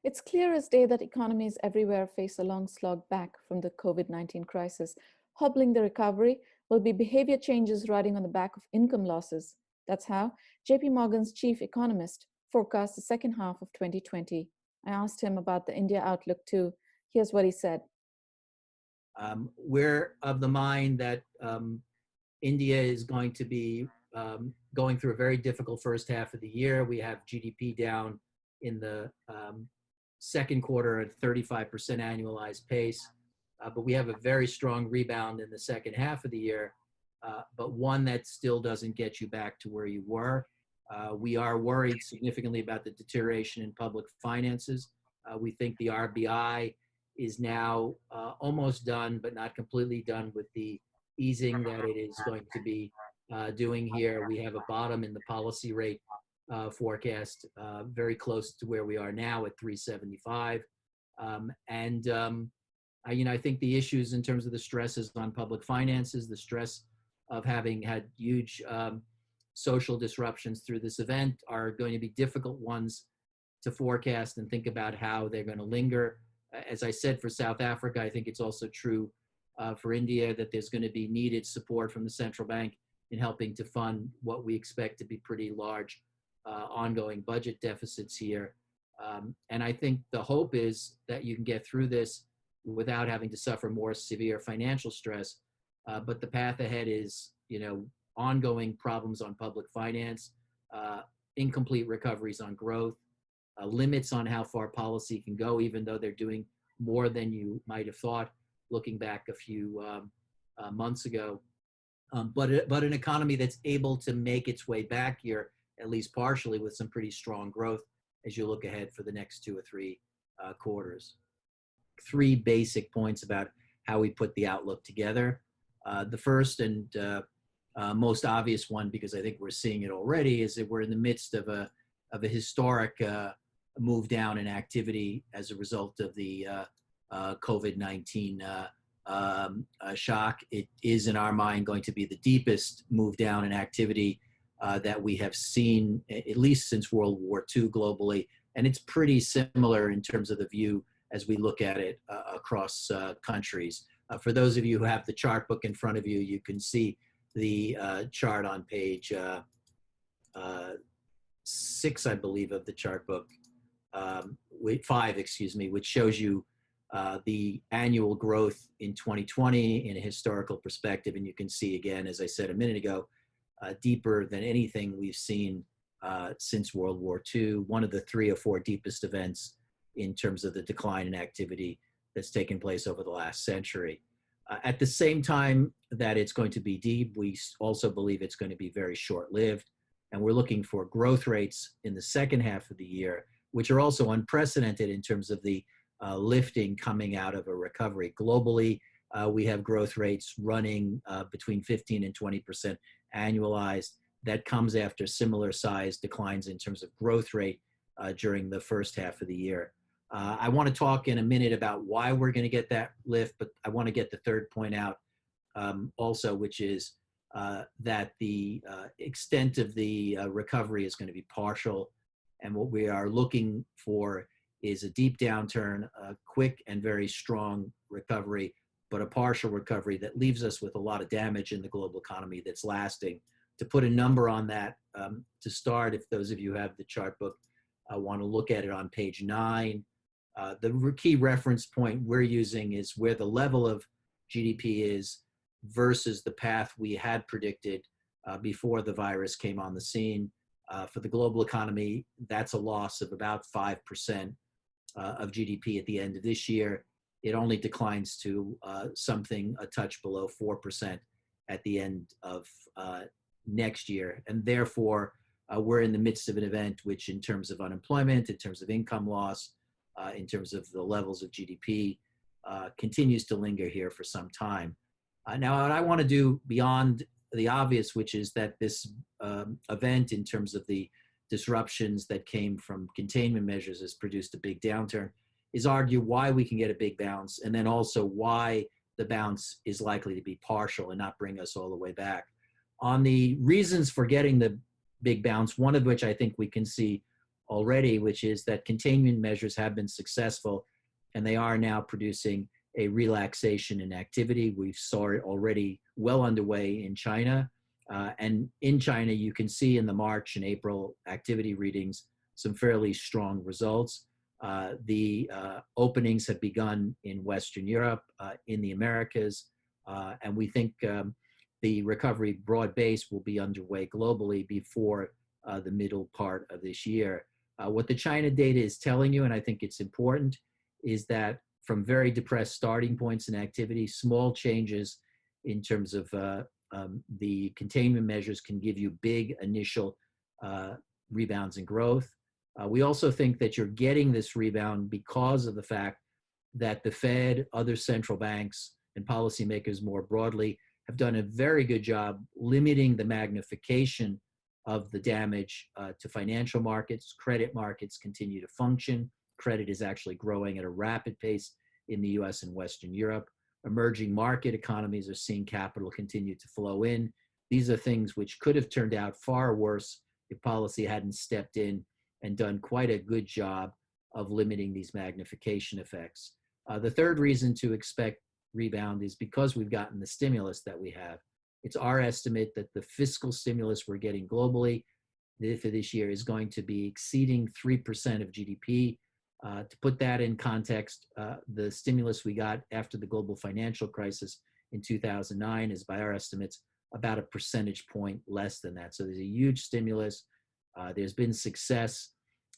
It's clear as day that economies everywhere face a long slog back from the COVID-19 crisis. Hobbling the recovery will be behavior changes riding on the back of income losses. That's how JP Morgan's chief economist forecasts the second half of 2020. I asked him about the India outlook too. Here's what he said. We're of the mind that India is going to be going through a very difficult first half of the year. We have GDP down in the second quarter at 35% annualized pace, but we have a very strong rebound in the second half of the year, but one that still doesn't get you back to where you were. We are worried significantly about the deterioration in public finances. We think the RBI is now almost done, but not completely done with the easing that it is going to be doing here. We have a bottom in the policy rate forecast, very close to where we are now at 375. I think the issues in terms of the stresses on public finances, the stress of having had huge social disruptions through this event are going to be difficult ones to forecast and think about how they're going to linger. As I said, for South Africa, I think it's also true for India that there's going to be needed support from the central bank in helping to fund what we expect to be pretty large ongoing budget deficits here. And I think the hope is that you can get through this without having to suffer more severe financial stress. But the path ahead is, ongoing problems on public finance, incomplete recoveries on growth, limits on how far policy can go, even though they're doing more than you might have thought looking back a few months ago. But an economy that's able to make its way back here, at least partially, with some pretty strong growth as you look ahead for the next 2 or 3 quarters. 3 basic points about how we put the outlook together. The first and most obvious one, because I think we're seeing it already, is that we're in the midst of a historic move down in activity as a result of the COVID-19 shock. It is, in our mind, going to be the deepest move down in activity that we have seen, at least since World War II globally. And it's pretty similar in terms of the view as we look at it across countries. For those of you who have the chart book in front of you, you can see the chart on page 6, I believe, of the chart book, 5, excuse me, which shows you the annual growth in 2020 in a historical perspective. And you can see, again, as I said a minute ago, deeper than anything we've seen since World War II, one of the 3 or 4 deepest events in terms of the decline in activity that's taken place over the last century. At the same time that it's going to be deep, we also believe it's going to be very short-lived. And we're looking for growth rates in the second half of the year, which are also unprecedented in terms of the lifting coming out of a recovery. Globally, we have growth rates running between 15 and 20% annualized. That comes after similar size declines in terms of growth rate during the first half of the year. I want to talk in a minute about why we're going to get that lift, but I want to get the third point out also, which is that the extent of the recovery is going to be partial. And what we are looking for is a deep downturn, a quick and very strong recovery, but a partial recovery that leaves us with a lot of damage in the global economy that's lasting. To put a number on that, to start, if those of you who have the chart book want to look at it on page 9, the key reference point we're using is where the level of GDP is versus the path we had predicted before the virus came on the scene. For the global economy, that's a loss of about 5% of GDP at the end of this year. It only declines to something a touch below 4% at the end of next year. And therefore, we're in the midst of an event which, in terms of unemployment, in terms of income loss, in terms of the levels of GDP, continues to linger here for some time. Now, what I want to do beyond the obvious, which is that this event, in terms of the disruptions that came from containment measures, has produced a big downturn, is argue why we can get a big bounce, and then also why the bounce is likely to be partial and not bring us all the way back. On the reasons for getting the big bounce, one of which I think we can see already, which is that containment measures have been successful and they are now producing a relaxation in activity. We saw it already well underway in China. And in China, you can see in the March and April activity readings some fairly strong results. The openings have begun in Western Europe, in the Americas, and we think the recovery broad-based will be underway globally before the middle part of this year. What the China data is telling you, and I think it's important, is that from very depressed starting points in activity, small changes in terms of the containment measures can give you big initial rebounds in growth. We also think that you're getting this rebound because of the fact that the Fed, other central banks, and policymakers more broadly have done a very good job limiting the magnification of the damage to financial markets. Credit markets continue to function. Credit is actually growing at a rapid pace in the US and Western Europe. Emerging market economies are seeing capital continue to flow in. These are things which could have turned out far worse if policy hadn't stepped in and done quite a good job of limiting these magnification effects. The third reason to expect rebound is because we've gotten the stimulus that we have. It's our estimate that the fiscal stimulus we're getting globally for this year is going to be exceeding 3% of GDP. To put that in context, the stimulus we got after the global financial crisis in 2009 is, by our estimates, about a percentage point less than that. So there's a huge stimulus. There's been success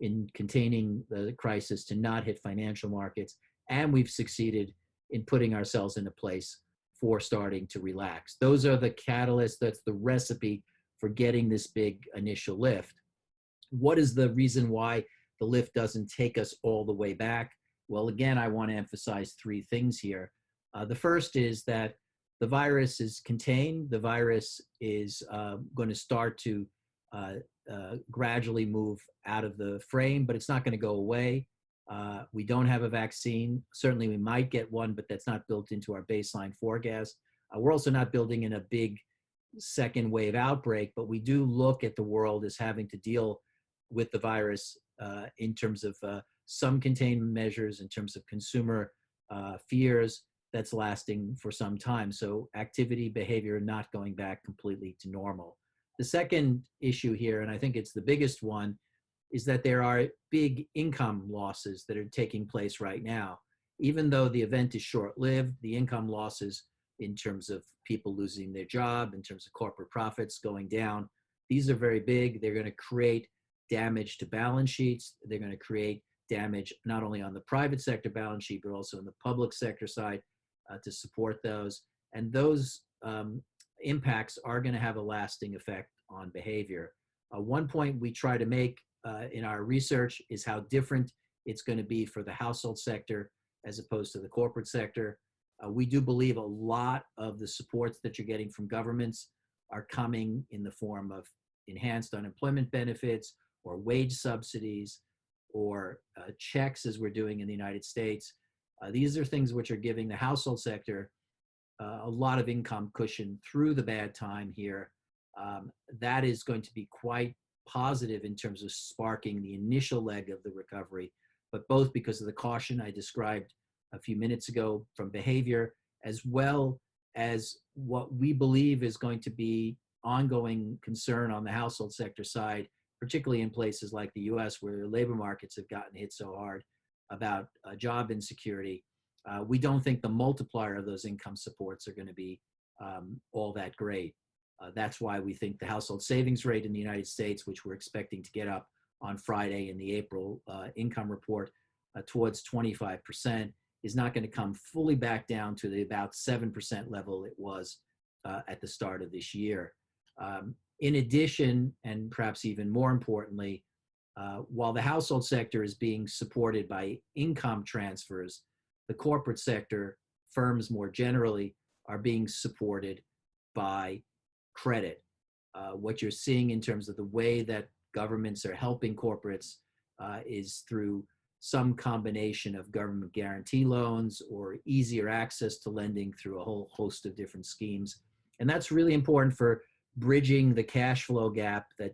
in containing the crisis to not hit financial markets, and we've succeeded in putting ourselves in a place for starting to relax. Those are the catalysts, that's the recipe for getting this big initial lift. What is the reason why the lift doesn't take us all the way back? Well, again, I want to emphasize three things here. The first is that the virus is contained. The virus is going to start to gradually move out of the frame, but it's not going to go away. We don't have a vaccine. Certainly we might get one, but that's not built into our baseline forecast. We're also not building in a big second wave outbreak, but we do look at the world as having to deal with the virus in terms of some containment measures, in terms of consumer fears that's lasting for some time. So activity, behavior, not going back completely to normal. The second issue here, and I think it's the biggest one, is that there are big income losses that are taking place right now. Even though the event is short-lived, the income losses in terms of people losing their job, in terms of corporate profits going down, these are very big. They're going to create damage to balance sheets. They're going to create damage not only on the private sector balance sheet, but also in the public sector side to support those. And those impacts are going to have a lasting effect on behavior. One point we try to make in our research is how different it's going to be for the household sector as opposed to the corporate sector. We do believe a lot of the supports that you're getting from governments are coming in the form of enhanced unemployment benefits or wage subsidies or checks, as we're doing in the United States. These are things which are giving the household sector a lot of income cushion through the bad time here. That is going to be quite positive in terms of sparking the initial leg of the recovery, but both because of the caution I described a few minutes ago from behavior, as well as what we believe is going to be ongoing concern on the household sector side, particularly in places like the US where labor markets have gotten hit so hard about job insecurity. We don't think the multiplier of those income supports are going to be all that great. That's why we think the household savings rate in the United States, which we're expecting to get up on Friday in the April income report towards 25%, is not going to come fully back down to the about 7% level it was at the start of this year. In addition, and perhaps even more importantly, while the household sector is being supported by income transfers, the corporate sector, firms more generally, are being supported by credit. What you're seeing in terms of the way that governments are helping corporates is through some combination of government guarantee loans or easier access to lending through a whole host of different schemes. And that's really important for bridging the cash flow gap that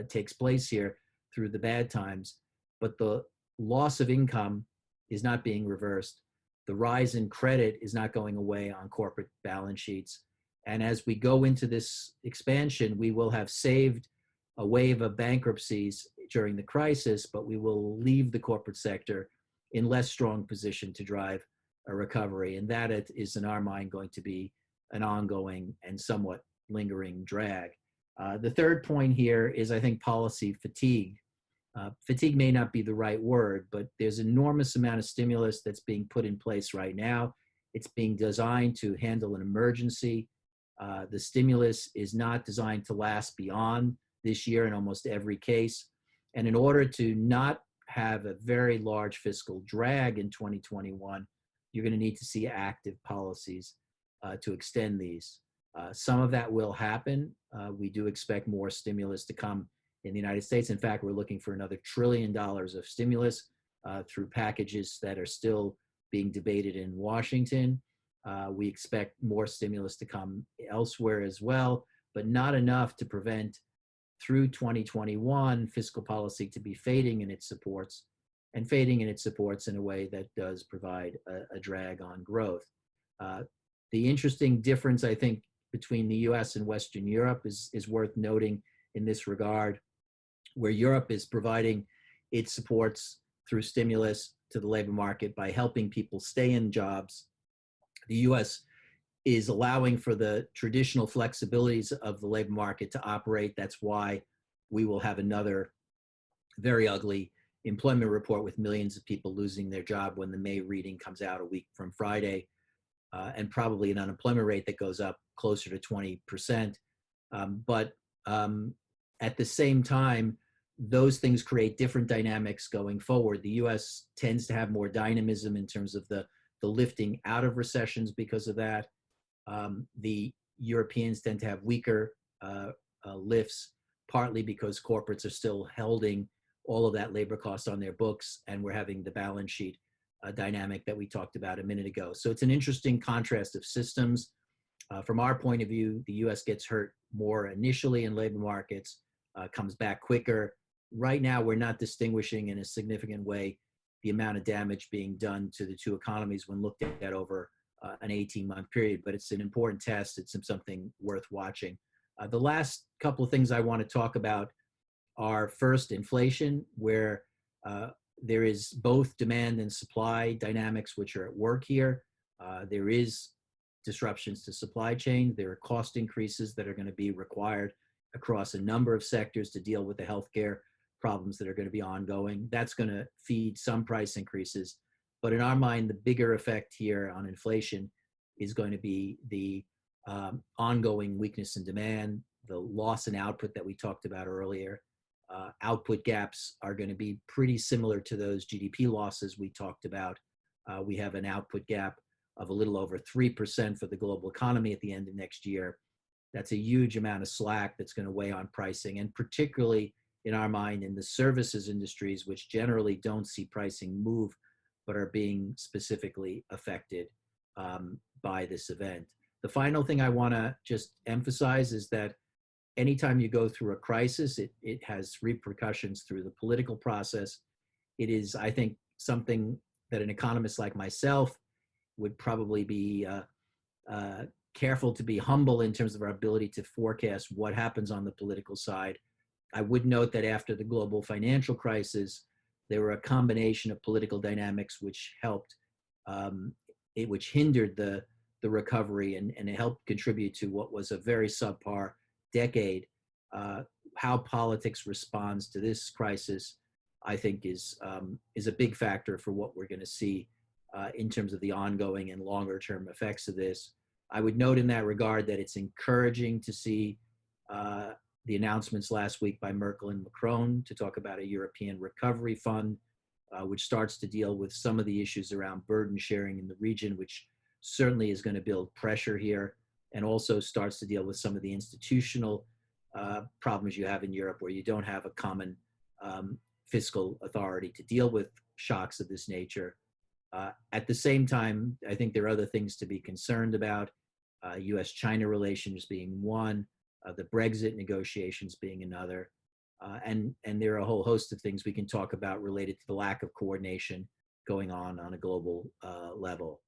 takes place here through the bad times, but the loss of income is not being reversed. The rise in credit is not going away on corporate balance sheets. And as we go into this expansion, we will have saved a wave of bankruptcies during the crisis, but we will leave the corporate sector in less strong position to drive a recovery. And that is, in our mind, going to be an ongoing and somewhat lingering drag. The third point here is, I think, policy fatigue. Fatigue may not be the right word, but there's an enormous amount of stimulus that's being put in place right now. It's being designed to handle an emergency. The stimulus is not designed to last beyond this year in almost every case. And in order to not have a very large fiscal drag in 2021, you're going to need to see active policies to extend these. Some of that will happen. We do expect more stimulus to come in the United States. In fact, we're looking for another $1 trillion of stimulus through packages that are still being debated in Washington. We expect more stimulus to come elsewhere as well, but not enough to prevent, through 2021, fiscal policy to be fading in its supports, and fading in its supports in a way that does provide a drag on growth. The interesting difference, I think, between the US and Western Europe is worth noting in this regard, where Europe is providing its supports through stimulus to the labor market by helping people stay in jobs. The US is allowing for the traditional flexibilities of the labor market to operate. That's why we will have another very ugly employment report with millions of people losing their job when the May reading comes out a week from Friday, and probably an unemployment rate that goes up closer to 20%. But at the same time, those things create different dynamics going forward. The US tends to have more dynamism in terms of the lifting out of recessions because of that. The Europeans tend to have weaker lifts, partly because corporates are still holding all of that labor cost on their books, and we're having the balance sheet dynamic that we talked about a minute ago. So it's an interesting contrast of systems. From our point of view, the US gets hurt more initially in labor markets, comes back quicker. Right now, we're not distinguishing in a significant way the amount of damage being done to the two economies when looked at over an 18-month period, but it's an important test. It's something worth watching. The last couple of things I want to talk about are, first, inflation, where there is both demand and supply dynamics which are at work here. There is disruptions to supply chain. There are cost increases that are going to be required across a number of sectors to deal with the healthcare problems that are going to be ongoing. That's going to feed some price increases. But in our mind, the bigger effect here on inflation is going to be the ongoing weakness in demand, the loss in output that we talked about earlier. Output gaps are going to be pretty similar to those GDP losses we talked about. We have an output gap of a little over 3% for the global economy at the end of next year. That's a huge amount of slack that's going to weigh on pricing, and particularly in our mind in the services industries, which generally don't see pricing move, but are being specifically affected by this event. The final thing I want to just emphasize is that anytime you go through a crisis, it has repercussions through the political process. It is, I think, something that an economist like myself would probably be careful to be humble in terms of our ability to forecast what happens on the political side. I would note that after the global financial crisis, there were a combination of political dynamics which helped, which hindered the recovery, and it helped contribute to what was a very subpar decade. How politics responds to this crisis, I think, is a big factor for what we're going to see in terms of the ongoing and longer term effects of this. I would note in that regard that it's encouraging to see the announcements last week by Merkel and Macron to talk about a European recovery fund, which starts to deal with some of the issues around burden sharing in the region, which certainly is going to build pressure here, and also starts to deal with some of the institutional problems you have in Europe, where you don't have a common fiscal authority to deal with shocks of this nature. At the same time, I think there are other things to be concerned about, US-China relations being one, the Brexit negotiations being another. And there are a whole host of things we can talk about related to the lack of coordination going on a global level.